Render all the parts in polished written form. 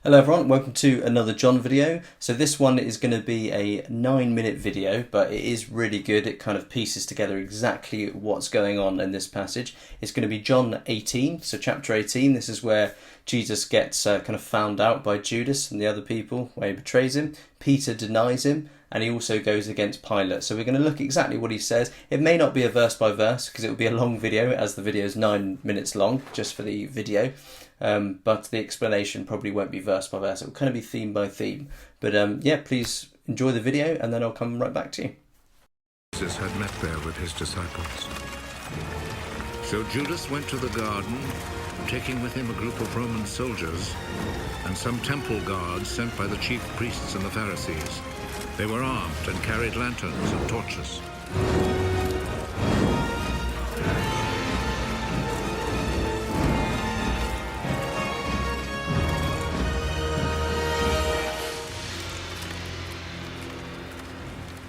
Hello everyone, welcome to another John video. So this one is going to be a 9-minute video, but it is really good. It kind of pieces together exactly what's going on in this passage. It's going to be John 18, so chapter 18. This is where Jesus gets kind of found out by Judas and the other people, where he betrays him. Peter denies him, and he also goes against Pilate. So we're going to look exactly what he says. It may not be a verse by verse, because it will be a long video, as the video is 9 minutes long, just for the video. But the explanation probably won't be verse by verse. It will kind of be theme by theme. But yeah, please enjoy the video and then I'll come right back to you. Jesus had met there with his disciples. So Judas went to the garden, taking with him a group of Roman soldiers and some temple guards sent by the chief priests and the Pharisees. They were armed and carried lanterns and torches.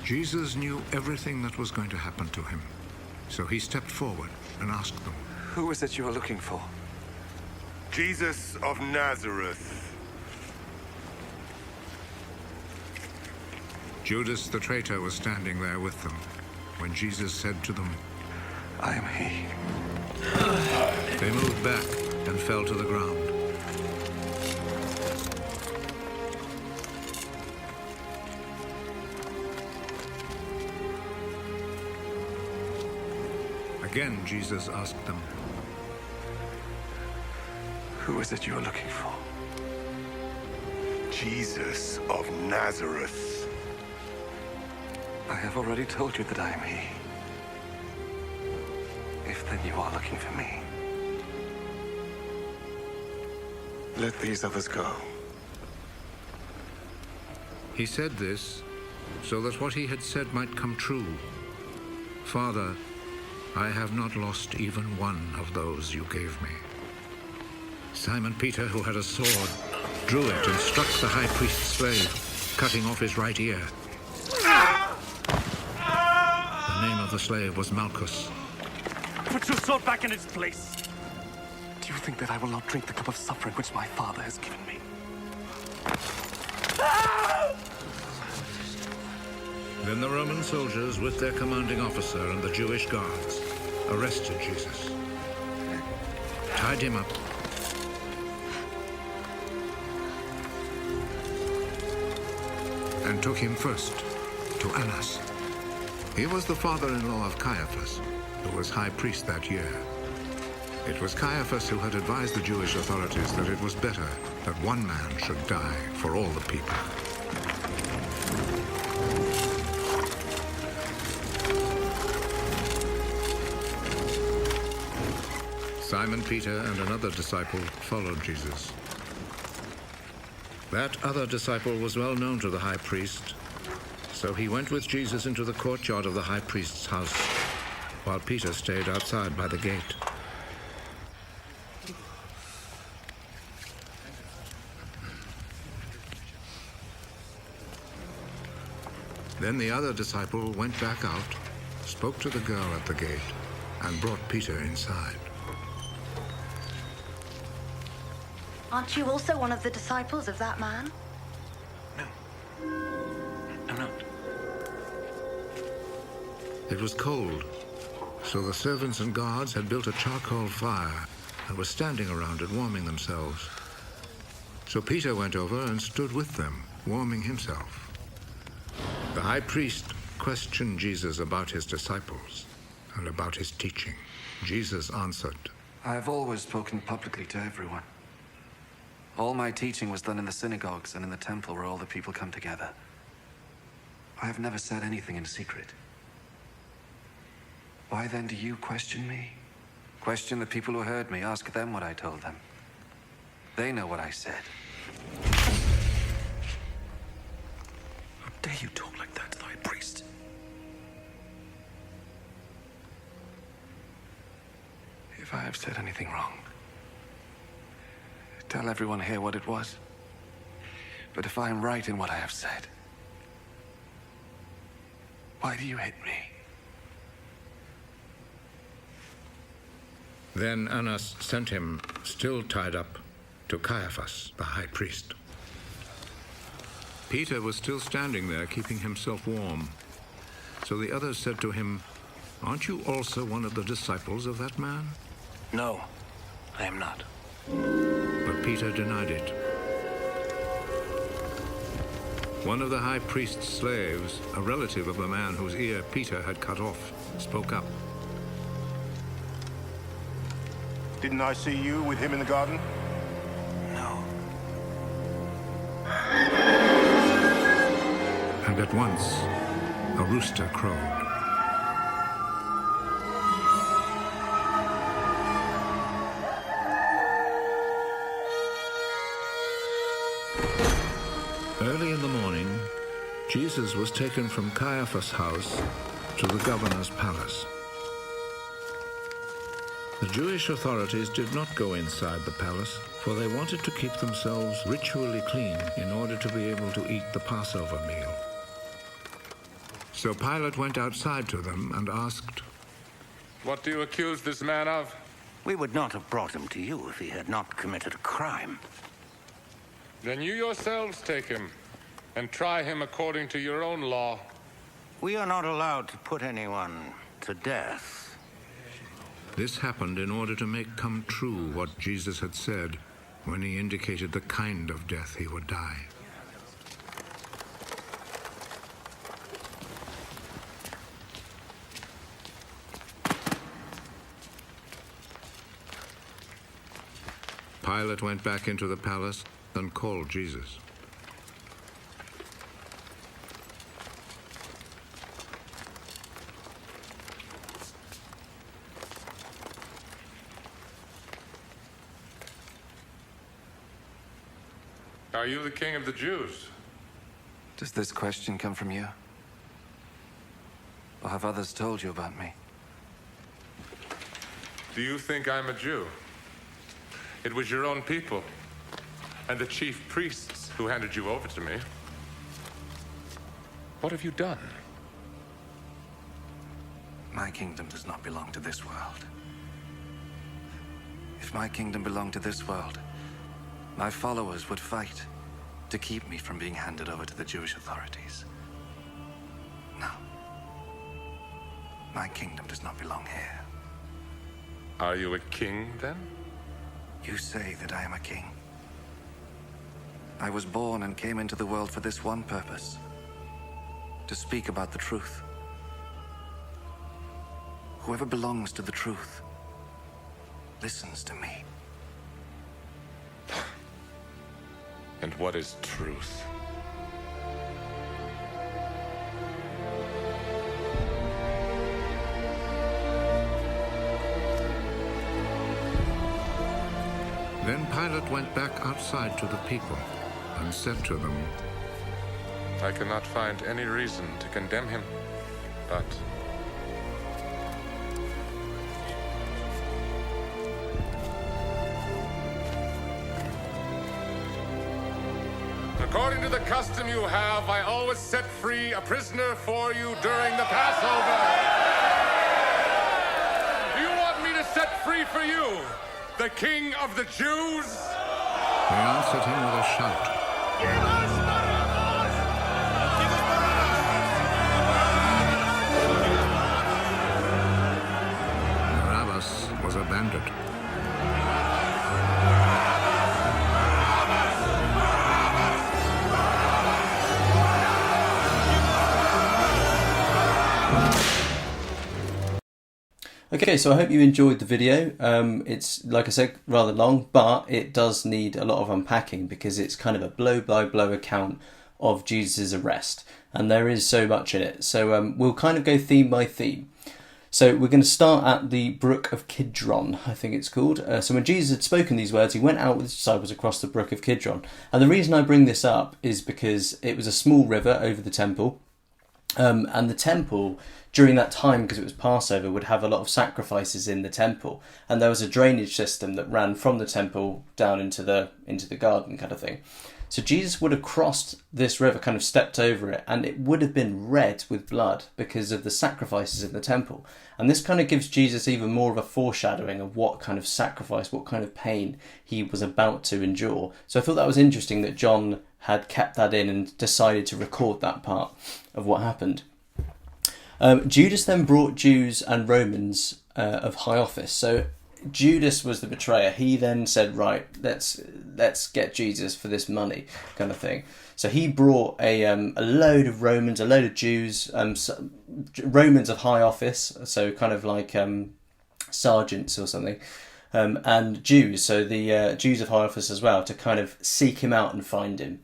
Jesus knew everything that was going to happen to him, so he stepped forward and asked them, "Who is it you are looking for?" Jesus of Nazareth. Judas the traitor was standing there with them when Jesus said to them, "I am he." They moved back and fell to the ground. Again, Jesus asked them, "Who is it you are looking for?" Jesus of Nazareth. I have already told you that I am he. If then you are looking for me, let these others go. He said this so that what he had said might come true. "Father, I have not lost even one of those you gave me." Simon Peter, who had a sword, drew it and struck the high priest's slave, cutting off his right ear. The name of the slave was Malchus. Put your sword back in its place. Do you think that I will not drink the cup of suffering which my father has given me? Then the Roman soldiers, with their commanding officer and the Jewish guards, arrested Jesus, tied him up, and took him first to Annas. He was the father-in-law of Caiaphas, who was high priest that year. It was Caiaphas who had advised the Jewish authorities that it was better that one man should die for all the people. Simon Peter and another disciple followed Jesus. That other disciple was well known to the high priest, so he went with Jesus into the courtyard of the high priest's house, while Peter stayed outside by the gate. Then the other disciple went back out, spoke to the girl at the gate, and brought Peter inside. Aren't you also one of the disciples of that man? No, I'm not. It was cold, so the servants and guards had built a charcoal fire and were standing around it, warming themselves. So Peter went over and stood with them, warming himself. The high priest questioned Jesus about his disciples and about his teaching. Jesus answered, I have always spoken publicly to everyone. All my teaching was done in the synagogues and in the temple where all the people come together. I have never said anything in secret. Why then do you question me? Question the people who heard me. Ask them what I told them. They know what I said. How dare you talk like that to the high priest? If I have said anything wrong, tell everyone here what it was. But if I am right in what I have said, why do you hit me? Then Annas sent him, still tied up, to Caiaphas, the high priest. Peter was still standing there, keeping himself warm. So the others said to him, "Aren't you also one of the disciples of that man?" No, I am not. But Peter denied it. One of the high priest's slaves, a relative of the man whose ear Peter had cut off, spoke up. Didn't I see you with him in the garden? No. And at once, a rooster crowed. Early in the morning, Jesus was taken from Caiaphas' house to the governor's palace. The Jewish authorities did not go inside the palace, for they wanted to keep themselves ritually clean in order to be able to eat the Passover meal. So Pilate went outside to them and asked, "What do you accuse this man of?" We would not have brought him to you if he had not committed a crime. Then you yourselves take him and try him according to your own law. We are not allowed to put anyone to death. This happened in order to make come true what Jesus had said when he indicated the kind of death he would die. Pilate went back into the palace and called Jesus. Are you the king of the Jews? Does this question come from you? Or have others told you about me? Do you think I'm a Jew? It was your own people and the chief priests who handed you over to me. What have you done? My kingdom does not belong to this world. If my kingdom belonged to this world, my followers would fight to keep me from being handed over to the Jewish authorities. No. My kingdom does not belong here. Are you a king, then? You say that I am a king. I was born and came into the world for this one purpose: to speak about the truth. Whoever belongs to the truth listens to me. And what is truth? Then Pilate went back outside to the people and said to them, I cannot find any reason to condemn him, but according to the custom you have, I always set free a prisoner for you during the Passover. Do you want me to set free for you the King of the Jews? They answered him with a shout. Give us Barabbas! Give us Barabbas was a bandit. Okay, so I hope you enjoyed the video. It's, like I said, rather long, but it does need a lot of unpacking because it's kind of a blow-by-blow account of Jesus' arrest, and there is so much in it. So we'll kind of go theme by theme. So we're going to start at the Brook of Kidron, I think it's called. So when Jesus had spoken these words, he went out with his disciples across the Brook of Kidron. And the reason I bring this up is because it was a small river over the temple. And the temple, during that time, because it was Passover, would have a lot of sacrifices in the temple. And there was a drainage system that ran from the temple down into the garden kind of thing. So Jesus would have crossed this river, kind of stepped over it, and it would have been red with blood because of the sacrifices in the temple. And this kind of gives Jesus even more of a foreshadowing of what kind of sacrifice, what kind of pain he was about to endure. So I thought that was interesting that John had kept that in and decided to record that part of what happened. Judas then brought Jews and Romans of high office. So Judas was the betrayer. He then said, right, let's get Jesus for this money, kind of thing. So he brought a load of Romans, a load of Jews, Romans of high office, so kind of like sergeants or something, and Jews, so the Jews of high office as well, to kind of seek him out and find him.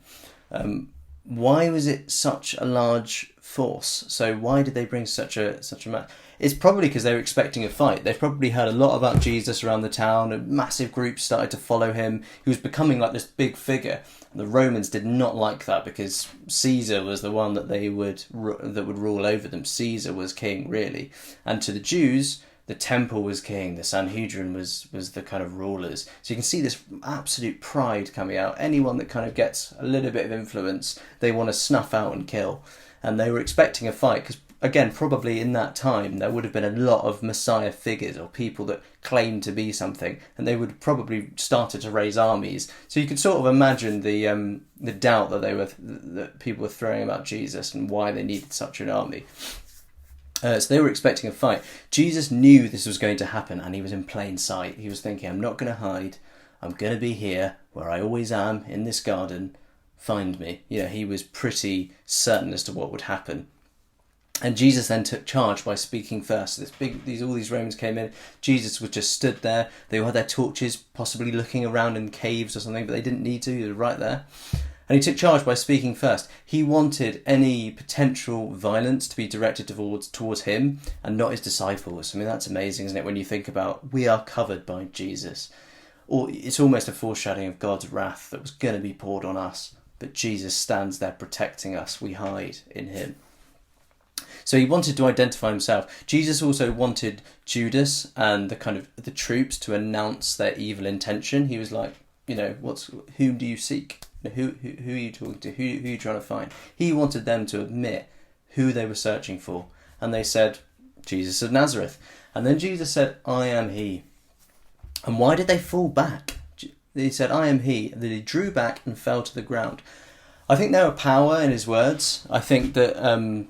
Why was it such a large force? So why did they bring such a mass? It's probably because they were expecting a fight. They've probably heard a lot about Jesus around the town, and massive groups started to follow him. He was becoming like this big figure. The Romans did not like that, because Caesar was the one that would rule over them. Caesar was king, really. And to the Jews, the temple was king. The Sanhedrin was the kind of rulers. So you can see this absolute pride coming out. Anyone that kind of gets a little bit of influence, they want to snuff out and kill. And they were expecting a fight, because again, probably in that time, there would have been a lot of Messiah figures or people that claimed to be something, and they would probably started to raise armies. So you could sort of imagine the doubt that people were throwing about Jesus and why they needed such an army. So they were expecting a fight. Jesus knew this was going to happen, and he was in plain sight. He was thinking, I'm not going to hide. I'm going to be here, where I always am, in this garden. Find me. He was pretty certain as to what would happen. And Jesus then took charge by speaking first. All these Romans came in. Jesus was just stood there. They all had their torches, possibly looking around in caves or something, but they didn't need to. He was right there. And he took charge by speaking first. He wanted any potential violence to be directed towards him and not his disciples. I mean, that's amazing, isn't it, when you think about we are covered by Jesus. Or it's almost a foreshadowing of God's wrath that was going to be poured on us. But Jesus stands there protecting us. We hide in him. So he wanted to identify himself. Jesus also wanted Judas and the troops to announce their evil intention. He was like, whom do you seek? Who are you talking to? Who are you trying to find? He wanted them to admit who they were searching for. And they said, Jesus of Nazareth. And then Jesus said, I am he. And why did they fall back? He said, I am he. And then he drew back and fell to the ground. I think there were power in his words. I think that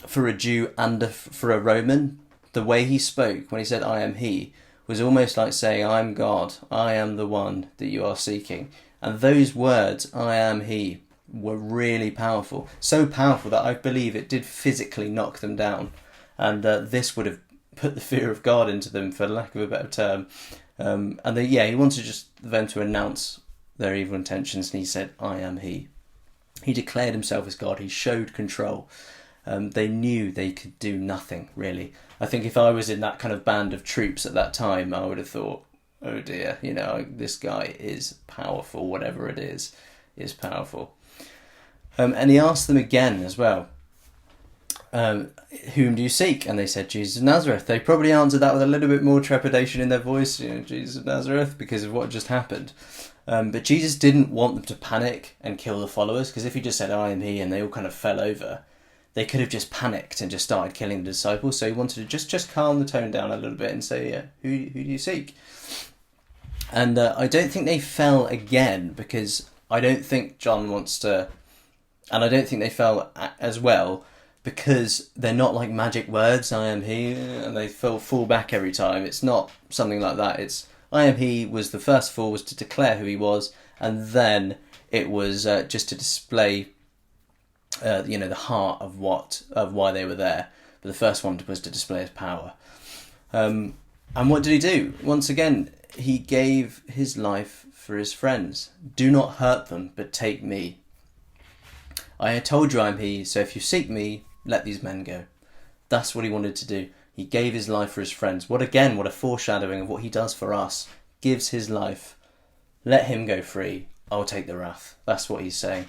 for a Jew and for a Roman, the way he spoke when he said, I am he, was almost like saying, I am God. I am the one that you are seeking. And those words, I am he, were really powerful. So powerful that I believe it did physically knock them down. And this would have put the fear of God into them, for lack of a better term. He wanted just them to announce their evil intentions, and he said, I am he. He declared himself as God. He showed control. They knew they could do nothing, really. I think if I was in that kind of band of troops at that time, I would have thought, oh dear, this guy is powerful, whatever it is powerful. And he asked them again as well, whom do you seek? And they said, Jesus of Nazareth. They probably answered that with a little bit more trepidation in their voice, Jesus of Nazareth, because of what just happened. But Jesus didn't want them to panic and kill the followers, because if he just said, I am he, and they all kind of fell over, they could have just panicked and just started killing the disciples. So he wanted to just calm the tone down a little bit and say, who do you seek? And I don't think they fell again, because I don't think John wants to, and I don't think they fell as well, because they're not like magic words, I am he, and they fall back every time. It's not something like that. It's I am he was the first fall, was to declare who he was, and then it was just to display the heart of why they were there. But the first one was to display his power. And what did he do? Once again, he gave his life for his friends. Do not hurt them, but take me. I had told you I am he, so if you seek me, let these men go. That's what he wanted to do. He gave his life for his friends. What a foreshadowing of what he does for us. Gives his life. Let him go free. I'll take the wrath. That's what he's saying.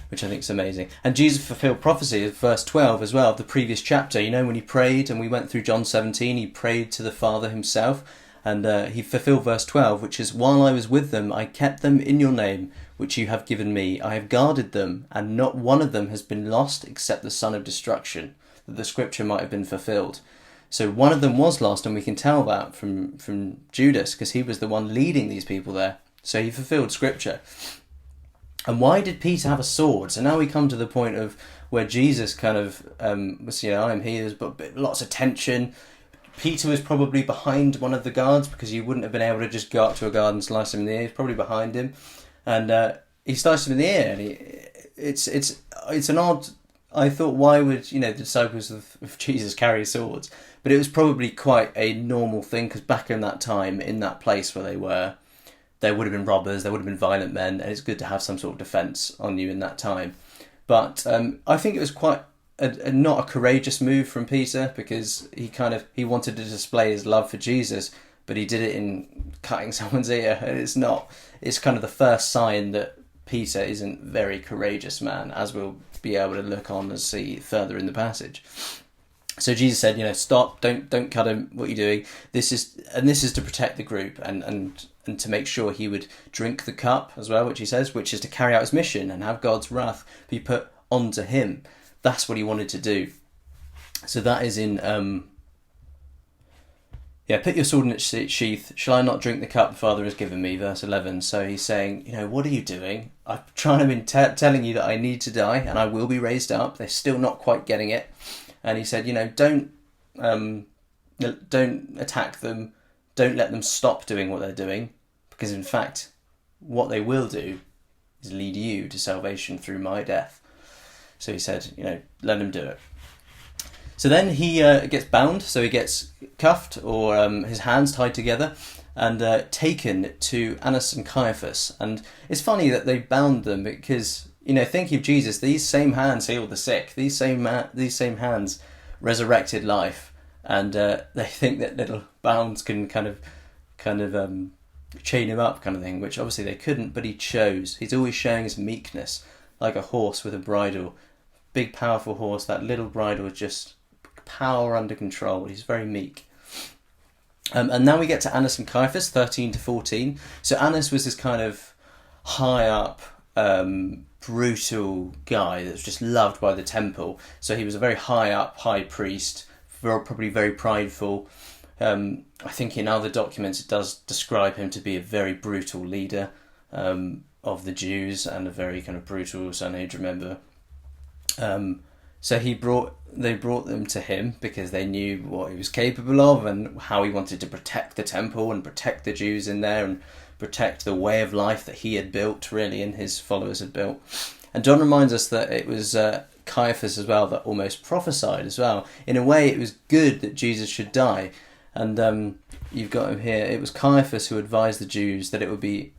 Which I think is amazing. And Jesus fulfilled prophecy of verse 12 as well, of the previous chapter. When he prayed, and we went through John 17, he prayed to the Father himself. And he fulfilled verse 12, which is, while I was with them, I kept them in your name, which you have given me. I have guarded them, and not one of them has been lost except the son of destruction, that the scripture might have been fulfilled. So one of them was lost, and we can tell that from Judas, because he was the one leading these people there. So he fulfilled scripture. And why did Peter have a sword? So now we come to the point of where Jesus kind of was, I'm here, but lots of tension. Peter was probably behind one of the guards because you wouldn't have been able to just go up to a guard and slice him in the ear. He's probably behind him, and he sliced him in the ear. And it's an odd. I thought, why would the disciples of Jesus carry swords? But it was probably quite a normal thing because back in that time, in that place where they were, there would have been robbers, there would have been violent men, and it's good to have some sort of defence on you in that time. But I think it was quite not a courageous move from Peter because he wanted to display his love for Jesus, but he did it in cutting someone's ear. And it's kind of the first sign that Peter isn't a very courageous man, as we'll be able to look on and see further in the passage. So Jesus said, stop, don't cut him, what are you doing? This is to protect the group and to make sure he would drink the cup as well, which he says, which is to carry out his mission and have God's wrath be put onto him. That's what he wanted to do. So that is in, put your sword in its sheath. Shall I not drink the cup the Father has given me? Verse 11. So he's saying, what are you doing? I'm trying to be telling you that I need to die and I will be raised up. They're still not quite getting it. And he said, don't attack them. Don't let them stop doing what they're doing. Because in fact, what they will do is lead you to salvation through my death. So he said, let him do it. So then he gets bound, so he gets cuffed or his hands tied together and taken to Annas and Caiaphas. And it's funny that they bound them because, think of Jesus, these same hands healed the sick, these same hands resurrected life, and they think that little bounds can kind of chain him up kind of thing, which obviously they couldn't, but he chose. He's always showing his meekness, like a horse with a bridle. Big powerful horse, that little bridle is just power under control. He's very meek. And now we get to Annas and Caiaphas, 13 to 14. So Annas was this kind of high up, brutal guy that was just loved by the temple. So he was a very high up high priest, probably very prideful. I think in other documents it does describe him to be a very brutal leader of the Jews and a very kind of brutal Sanhedrin member. So they brought them to him because they knew what he was capable of and how he wanted to protect the temple and protect the Jews in there and protect the way of life that he had built, really, and his followers had built. And John reminds us that it was Caiaphas as well that almost prophesied as well. In a way, it was good that Jesus should die. And you've got him here. It was Caiaphas who advised the Jews that it would be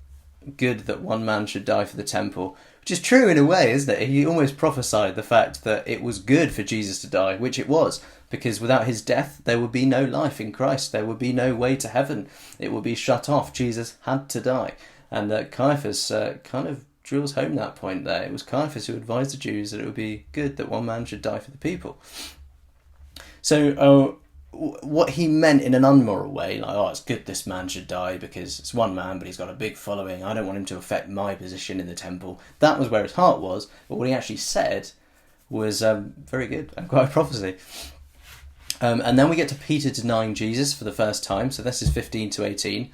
good that one man should die for the temple, which is true in a way, isn't it? He almost prophesied the fact that it was good for Jesus to die, which it was, because without his death there would be no life in Christ. There would be no way to heaven. It would be shut off. Jesus had to die. And Caiaphas kind of drills home that point there. It was Caiaphas who advised the Jews that it would be good that one man should die for the people. So what he meant in an unmoral way, like, it's good this man should die because it's one man, but he's got a big following. I don't want him to affect my position in the temple. That was where his heart was. But what he actually said was very good and quite a prophecy. And then we get to Peter denying Jesus for the first time. So this is 15 to 18.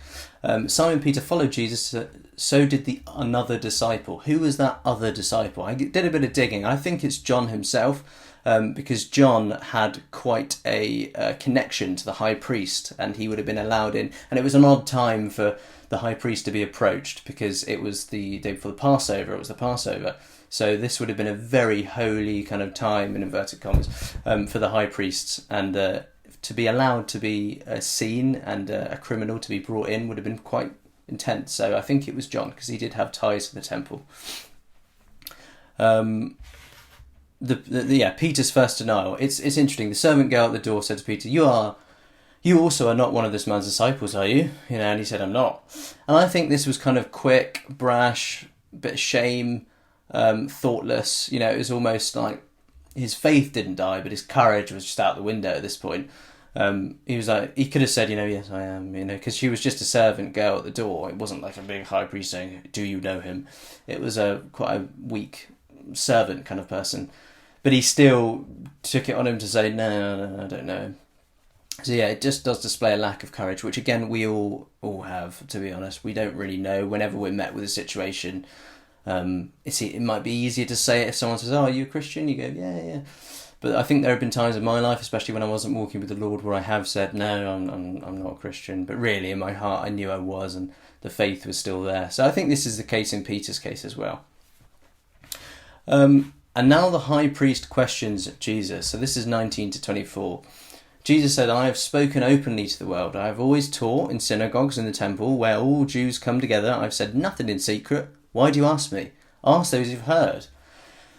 Simon Peter followed Jesus. So did another disciple. Who was that other disciple? I did a bit of digging. I think it's John himself. Because John had quite a connection to the high priest and he would have been allowed in. And it was an odd time for the high priest to be approached because it was the day before the Passover. It was the Passover. So this would have been a very holy kind of time, in inverted commas, for the high priests. And to be allowed to be seen and a criminal to be brought in would have been quite intense. So I think it was John because he did have ties to the temple. Peter's first denial. It's interesting. The servant girl at the door said to Peter, "You also are not one of this man's disciples, are you?" And he said, "I'm not." And I think this was kind of quick, brash, bit of shame, thoughtless. It was almost like his faith didn't die, but his courage was just out the window at this point. He was like, he could have said, "Yes, I am," because she was just a servant girl at the door. It wasn't like a big high priest saying, "Do you know him?" It was quite a weak servant kind of person. But he still took it on him to say, no, I don't know him. So it just does display a lack of courage, which again we all have, to be honest. We don't really know whenever we're met with a situation. It might be easier to say it if someone says, "Oh, are you a Christian?" You go, "Yeah, yeah." But I think there have been times in my life, especially when I wasn't walking with the Lord, where I have said, "No, I'm not a Christian." But really, in my heart, I knew I was, and the faith was still there. So I think this is the case in Peter's case as well. And now the high priest questions Jesus. So this is 19 to 24. Jesus said, "I have spoken openly to the world. I have always taught in synagogues in the temple where all Jews come together. I've said nothing in secret. Why do you ask me? Ask those who've heard."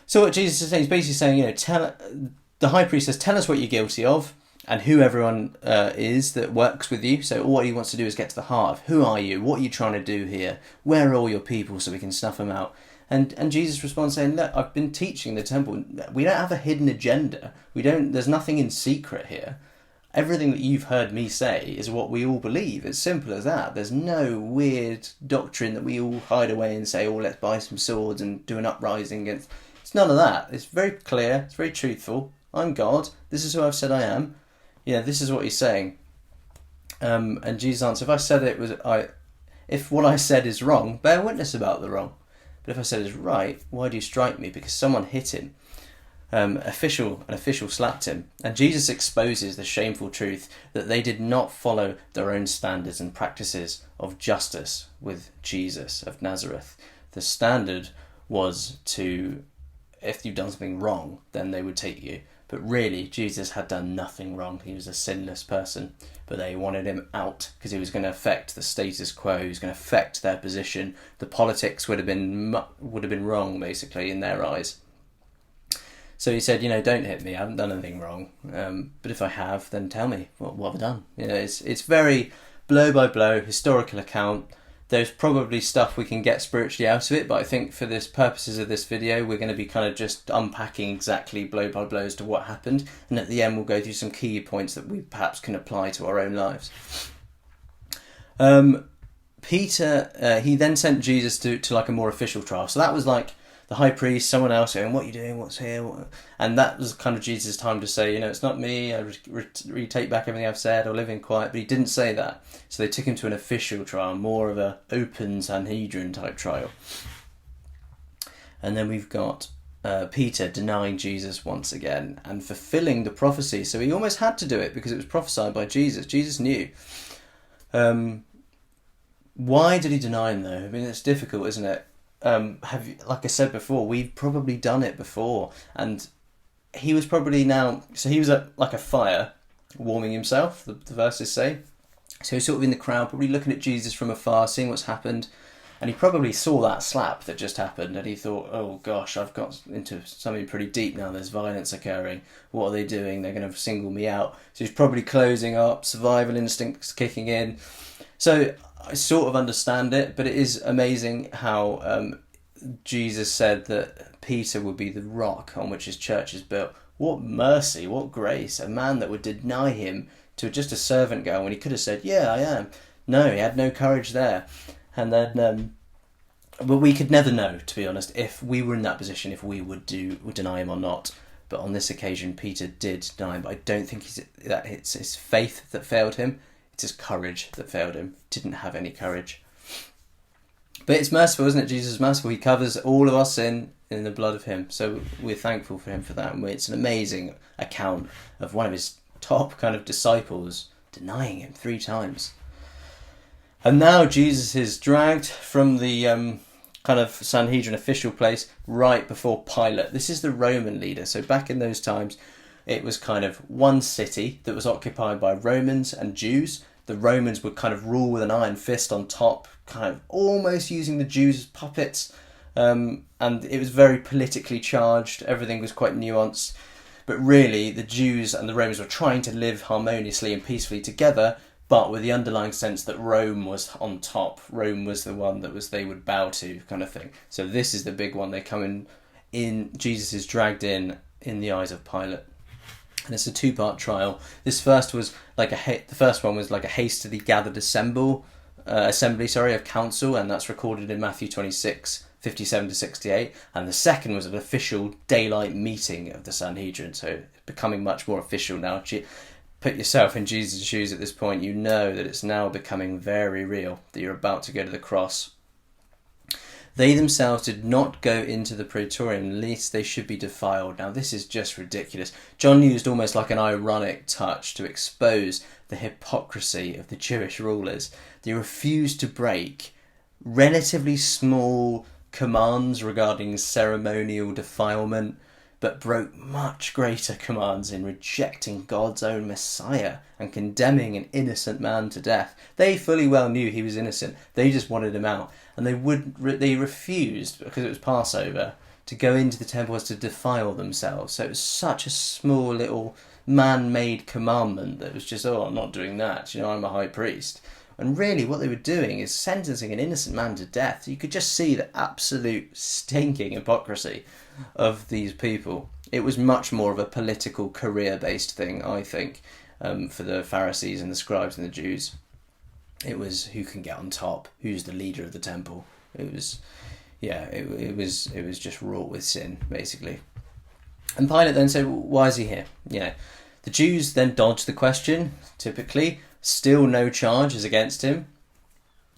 So what Jesus is saying, he's basically saying, the high priest says, "Tell us what you're guilty of and who everyone is that works with you." So what he wants to do is get to the heart of who are you? What are you trying to do here? Where are all your people so we can snuff them out? And Jesus responds saying, "Look, I've been teaching the temple. We don't have a hidden agenda. There's nothing in secret here. Everything that you've heard me say is what we all believe. It's simple as that. There's no weird doctrine that we all hide away and say, oh, let's buy some swords and do an uprising against." It's none of that. It's very clear. It's very truthful. I'm God. This is who I've said I am. This is what he's saying. And Jesus answered, if what I said is wrong, bear witness about the wrong. But if I said it's right, why do you strike me? Because someone hit him. An official slapped him. And Jesus exposes the shameful truth that they did not follow their own standards and practices of justice with Jesus of Nazareth. The standard was if you've done something wrong, then they would take you. But really, Jesus had done nothing wrong. He was a sinless person. But they wanted him out because he was going to affect the status quo. He was going to affect their position. The politics would have been wrong, basically, in their eyes. So he said, don't hit me. I haven't done anything wrong. But if I have, then tell me what have I done. It's very blow by blow historical account. There's probably stuff we can get spiritually out of it, but I think for the purposes of this video, we're going to be kind of just unpacking exactly blow by blow as to what happened, and at the end we'll go through some key points that we perhaps can apply to our own lives. Peter, he then sent Jesus to like a more official trial. So that was like the high priest, someone else going, "What are you doing? What's here?" And that was kind of Jesus' time to say, it's not me, I retake back everything I've said, or live in quiet. But he didn't say that. So they took him to an official trial, more of a open Sanhedrin type trial. And then we've got Peter denying Jesus once again and fulfilling the prophecy. So he almost had to do it because it was prophesied by Jesus. Jesus knew. Why did he deny him though? I mean, it's difficult, isn't it? Like I said before, we've probably done it before, and he was probably he was at like a fire warming himself, the verses say. So he's sort of in the crowd, probably looking at Jesus from afar, seeing what's happened, and he probably saw that slap that just happened, and he thought, oh gosh, I've got into something pretty deep now, there's violence occurring, what are they doing, they're going to single me out. So he's probably closing up, survival instincts kicking in. So I sort of understand it, but it is amazing how Jesus said that Peter would be the rock on which his church is built. What mercy, what grace, a man that would deny him to just a servant girl when he could have said, yeah, I am. No, he had no courage there. And then, but we could never know, to be honest, if we were in that position, if we would deny him or not. But on this occasion, Peter did deny him. But I don't think it's his faith that failed him. It's his courage that failed him. Didn't have any courage. But it's merciful, isn't it? Jesus is merciful. He covers all of our sin in the blood of him. So we're thankful for him for that. And it's an amazing account of one of his top kind of disciples denying him 3 times. And now Jesus is dragged from the kind of Sanhedrin official place right before Pilate. This is the Roman leader. So back in those times, it was kind of one city that was occupied by Romans and Jews. The Romans would kind of rule with an iron fist on top, kind of almost using the Jews as puppets. And it was very politically charged. Everything was quite nuanced. But really, the Jews and the Romans were trying to live harmoniously and peacefully together, but with the underlying sense that Rome was on top. Rome was the one that they would bow to, kind of thing. So this is the big one. They come in. Jesus is dragged in the eyes of Pilate. And it's a 2-part trial. This first was like the first one was like a hastily gathered assembly of council, and that's recorded in Matthew 26, 57 to 68. And the second was an official daylight meeting of the Sanhedrin, so becoming much more official now. Put yourself in Jesus' shoes at this point. You know that it's now becoming very real, that you're about to go to the cross. They themselves did not go into the praetorium, lest they should be defiled. Now this is just ridiculous. John used almost like an ironic touch to expose the hypocrisy of the Jewish rulers. They refused to break relatively small commands regarding ceremonial defilement, but broke much greater commands in rejecting God's own Messiah and condemning an innocent man to death. They fully well knew he was innocent. They just wanted him out. And they refused, because it was Passover, to go into the temple as to defile themselves. So it was such a small little man-made commandment that was just, I'm not doing that. I'm a high priest. And really what they were doing is sentencing an innocent man to death. You could just see the absolute stinking hypocrisy of these people. It was much more of a political career-based thing, I think, for the Pharisees and the scribes and the Jews. It was who can get on top, who's the leader of the temple. It was just wrought with sin, basically. And Pilate then said, why is he here? The Jews then dodged the question, typically. Still no charges against him.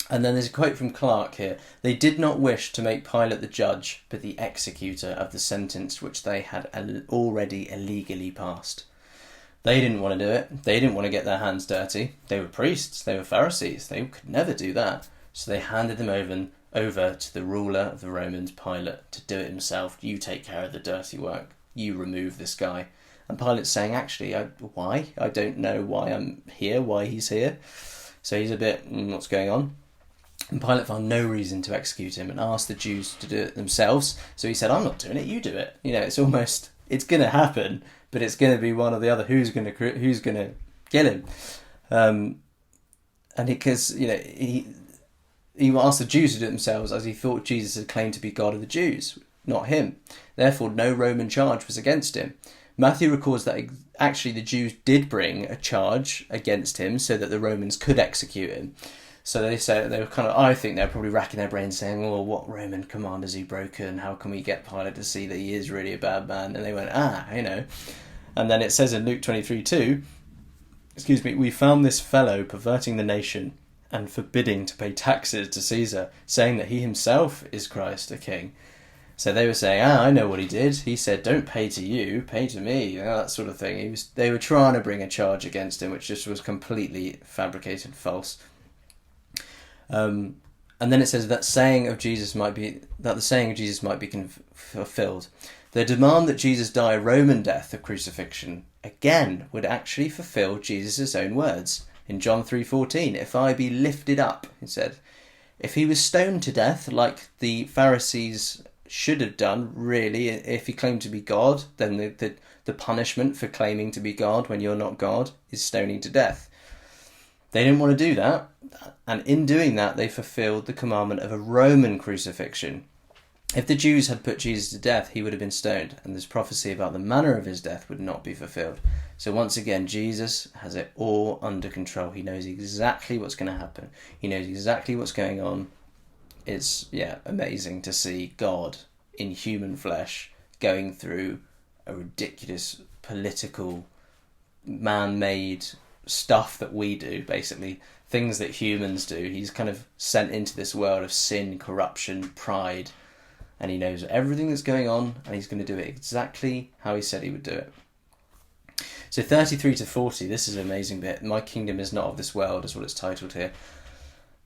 And then there's a quote from Clark here. They did not wish to make Pilate the judge, but the executor of the sentence which they had already illegally passed. They didn't want to do it. They didn't want to get their hands dirty. They were priests. They were Pharisees. They could never do that. So they handed them over to the ruler of the Romans, Pilate, to do it himself. You take care of the dirty work. You remove this guy. And Pilate's saying, actually, why? I don't know why I'm here, why he's here. So he's a bit, what's going on? And Pilate found no reason to execute him and asked the Jews to do it themselves. So he said, I'm not doing it, you do it. It's going to happen, but it's going to be one or the other who's going to kill him. And because, he asked the Jews to do it themselves as he thought Jesus had claimed to be God of the Jews, not him. Therefore, no Roman charge was against him. Matthew records that actually the Jews did bring a charge against him so that the Romans could execute him. So they said they were I think they're probably racking their brains saying, what Roman command has he broken? How can we get Pilate to see that he is really a bad man? And they went, And then it says in Luke 23:2, we found this fellow perverting the nation and forbidding to pay taxes to Caesar, saying that he himself is Christ, a king. So they were saying, I know what he did. He said, don't pay to you, pay to me, that sort of thing. They were trying to bring a charge against him, which just was completely fabricated, false. And then it says that the saying of Jesus might be fulfilled. The demand that Jesus die a Roman death of crucifixion, again, would actually fulfill Jesus' own words. In John 3:14, if I be lifted up, he said. If he was stoned to death, like the Pharisees should have done, really, if he claimed to be God, then the punishment for claiming to be God when you're not God is stoning to death. They didn't want to do that, and in doing that they fulfilled the commandment of a Roman crucifixion. If the Jews had put Jesus to death, he would have been stoned, and this prophecy about the manner of his death would not be fulfilled. So once again, Jesus has it all under control. He knows exactly what's going to happen. He knows exactly what's going on. It's amazing to see God in human flesh going through a ridiculous political man-made stuff that we do, basically things that humans do. He's kind of sent into this world of sin, corruption, pride, and he knows everything that's going on, and he's going to do it exactly how he said he would do it. So 33-40, this is an amazing bit. My kingdom is not of this world, is what it's titled here.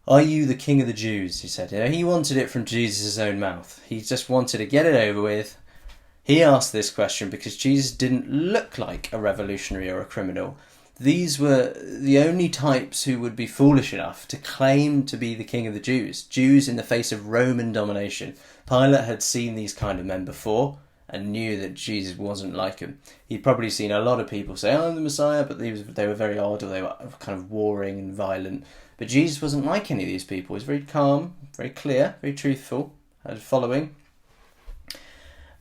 Are you the king of the Jews? He said. He wanted it from Jesus' own mouth. He just wanted to get it over with. He asked this question because Jesus didn't look like a revolutionary or a criminal. These were the only types who would be foolish enough to claim to be the king of the Jews. Jews in the face of Roman domination. Pilate had seen these kind of men before and knew that Jesus wasn't like him. He'd probably seen a lot of people say, I'm the Messiah, but they were very odd, or they were kind of warring and violent. But Jesus wasn't like any of these people. He was very calm, very clear, very truthful, had a following.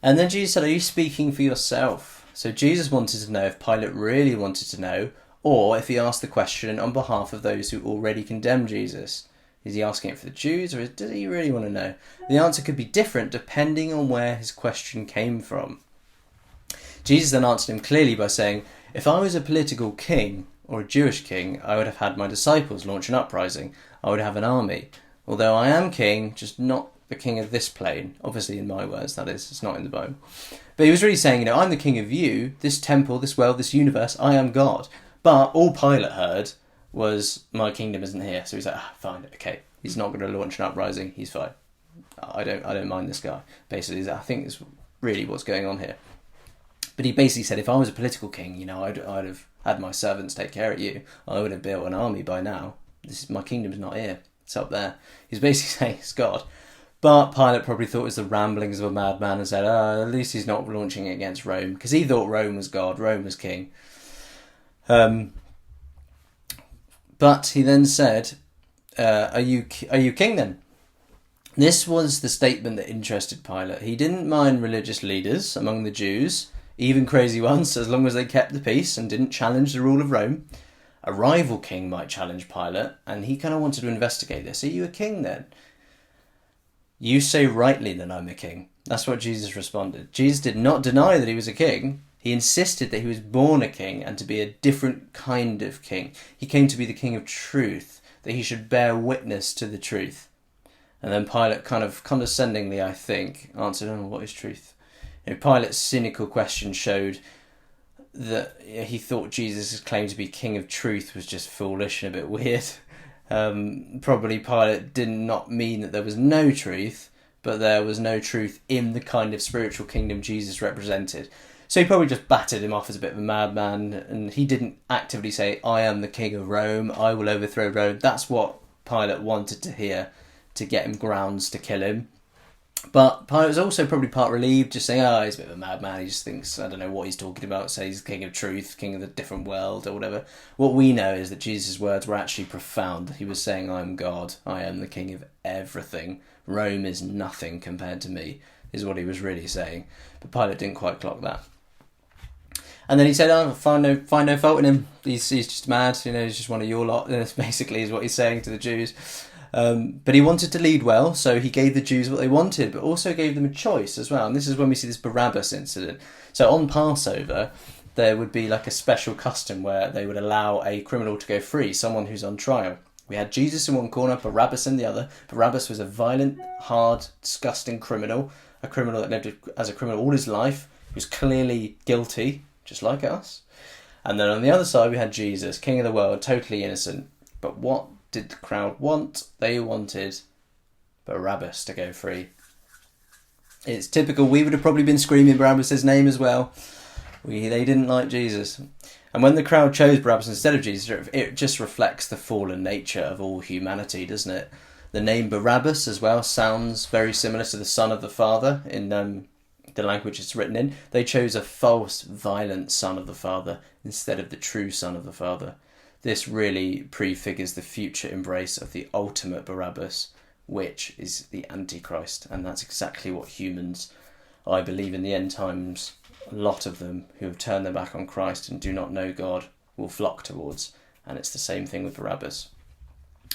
And then Jesus said, are you speaking for yourself? So Jesus wanted to know if Pilate really wanted to know, or if he asked the question on behalf of those who already condemned Jesus. Is he asking it for the Jews, or does he really want to know? The answer could be different depending on where his question came from. Jesus then answered him clearly by saying, if I was a political king, or a Jewish king, I would have had my disciples launch an uprising. I would have an army. Although I am king, just not the king of this plane. Obviously in my words, that is. It's not in the Bible. But he was really saying, I'm the king of you, this temple, this world, this universe. I am God. But all Pilate heard was, my kingdom isn't here. So he's like, fine, okay. He's not going to launch an uprising. He's fine. I don't mind this guy. Basically, I think it's really what's going on here. But he basically said, if I was a political king, I'd have had my servants take care of you. I would have built an army by now. My kingdom's not here. It's up there. He's basically saying it's God. But Pilate probably thought it was the ramblings of a madman and said, at least he's not launching it against Rome. Because he thought Rome was God, Rome was king. But he then said, are you king then? This was the statement that interested Pilate. He didn't mind religious leaders among the Jews, even crazy ones, as long as they kept the peace and didn't challenge the rule of Rome. A rival king might challenge Pilate, and he kind of wanted to investigate this. Are you a king then? You say rightly that I'm a king. That's what Jesus responded. Jesus did not deny that he was a king. He insisted that he was born a king and to be a different kind of king. He came to be the king of truth, that he should bear witness to the truth. And then Pilate kind of condescendingly, I think, answered, what is truth? Pilate's cynical question showed that he thought Jesus' claim to be king of truth was just foolish and a bit weird. Probably Pilate did not mean that there was no truth, but there was no truth in the kind of spiritual kingdom Jesus represented. So he probably just battered him off as a bit of a madman, and he didn't actively say, I am the king of Rome, I will overthrow Rome. That's what Pilate wanted to hear to get him grounds to kill him. But Pilate was also probably part relieved, just saying, he's a bit of a madman, he just thinks, I don't know what he's talking about, say he's the king of truth, king of the different world, or whatever. What we know is that Jesus' words were actually profound. He was saying, I am God, I am the king of everything, Rome is nothing compared to me, is what he was really saying. But Pilate didn't quite clock that. And then he said, find no fault in him, he's just mad, he's just one of your lot, and this basically is what he's saying to the Jews. But he wanted to lead well, so he gave the Jews what they wanted, but also gave them a choice as well. And this is when we see this Barabbas incident. So on Passover, there would be like a special custom where they would allow a criminal to go free, someone who's on trial. We had Jesus in one corner, Barabbas in the other. Barabbas was a violent, hard, disgusting criminal, a criminal that lived as a criminal all his life, who was clearly guilty, just like us. And then on the other side, we had Jesus, king of the world, totally innocent. But what did the crowd want? They wanted Barabbas to go free. It's typical. We would have probably been screaming Barabbas' name as well. They didn't like Jesus. And when the crowd chose Barabbas instead of Jesus, it just reflects the fallen nature of all humanity, doesn't it? The name Barabbas as well sounds very similar to the Son of the Father in the language it's written in. They chose a false, violent Son of the Father instead of the true Son of the Father. This really prefigures the future embrace of the ultimate Barabbas, which is the Antichrist. And that's exactly what humans, I believe in the end times, a lot of them who have turned their back on Christ and do not know God will flock towards. And it's the same thing with Barabbas.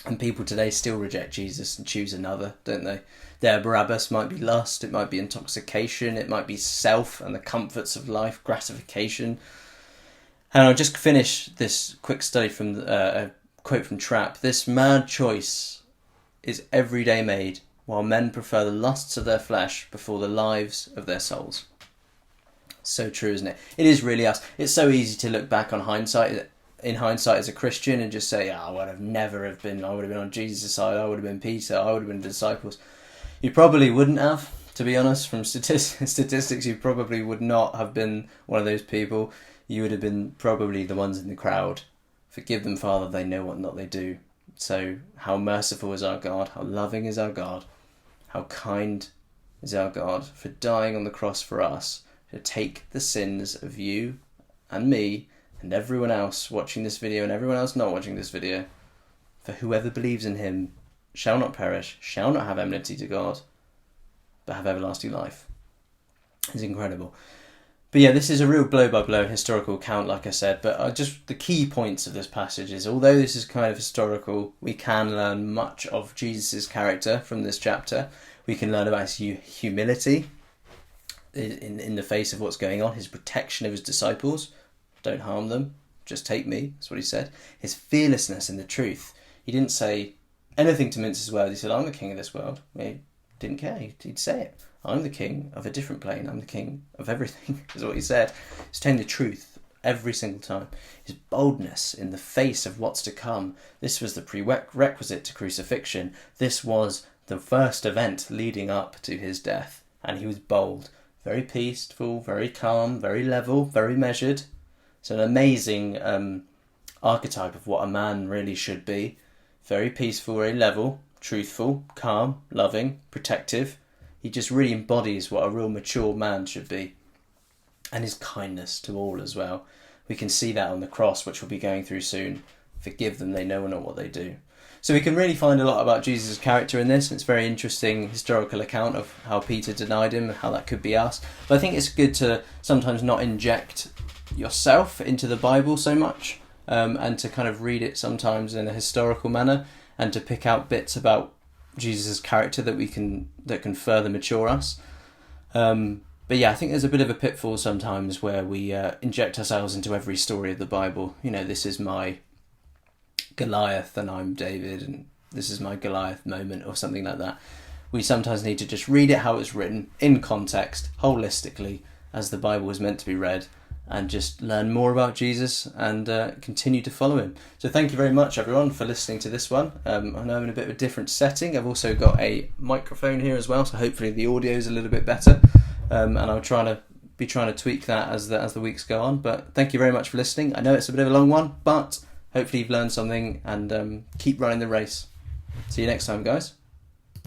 And people today still reject Jesus and choose another, don't they? Their Barabbas might be lust, it might be intoxication, it might be self and the comforts of life, gratification. And I'll just finish this quick study from a quote from Trapp. This mad choice is every day made, while men prefer the lusts of their flesh before the lives of their souls. So true, isn't it? It is really us. It's so easy to look back on hindsight, in hindsight as a Christian, and just say, I would have never have been, I would have been on Jesus' side, I would have been Peter, I would have been the disciples. You probably wouldn't have, to be honest. From statistics, you probably would not have been one of those people. You would have been probably the ones in the crowd. Forgive them, Father, they know what not they do. So how merciful is our God, how loving is our God, how kind is our God for dying on the cross for us, to take the sins of you and me and everyone else watching this video and everyone else not watching this video. For whoever believes in him shall not perish, shall not have enmity to God, but have everlasting life. It's incredible. But yeah, this is a real blow-by-blow historical account, like I said. But just the key points of this passage is, although this is kind of historical, we can learn much of Jesus' character from this chapter. We can learn about his humility in the face of what's going on, his protection of his disciples. Don't harm them, just take me, that's what he said. His fearlessness in the truth. He didn't say anything to mince his words. He said, I'm the king of this world. He didn't care. He'd say it. I'm the king of a different plane. I'm the king of everything, is what he said. He's telling the truth every single time. His boldness in the face of what's to come. This was the prerequisite to crucifixion. This was the first event leading up to his death. And he was bold. Very peaceful, very calm, very level, very measured. It's an amazing archetype of what a man really should be. Very peaceful, very level, truthful, calm, loving, protective. He just really embodies what a real mature man should be. And his kindness to all as well. We can see that on the cross, which we'll be going through soon. Forgive them, they know not what they do. So we can really find a lot about Jesus' character in this. It's a very interesting historical account of how Peter denied him and how that could be us. But I think it's good to sometimes not inject yourself into the Bible so much, and to kind of read it sometimes in a historical manner, and to pick out bits about Jesus' character that can further mature us. But yeah, I think there's a bit of a pitfall sometimes where we inject ourselves into every story of the Bible. You know, this is my Goliath and I'm David, and this is my Goliath moment, or something like that. We sometimes need to just read it how it's written, in context, holistically, as the Bible was meant to be read, and just learn more about Jesus and continue to follow him. So thank you very much, everyone, for listening to this one. I know I'm in a bit of a different setting. I've also got a microphone here as well, so hopefully the audio is a little bit better. And I'm trying to tweak that as the weeks go on. But thank you very much for listening. I know it's a bit of a long one, but hopefully you've learned something, and keep running the race. See you next time, guys.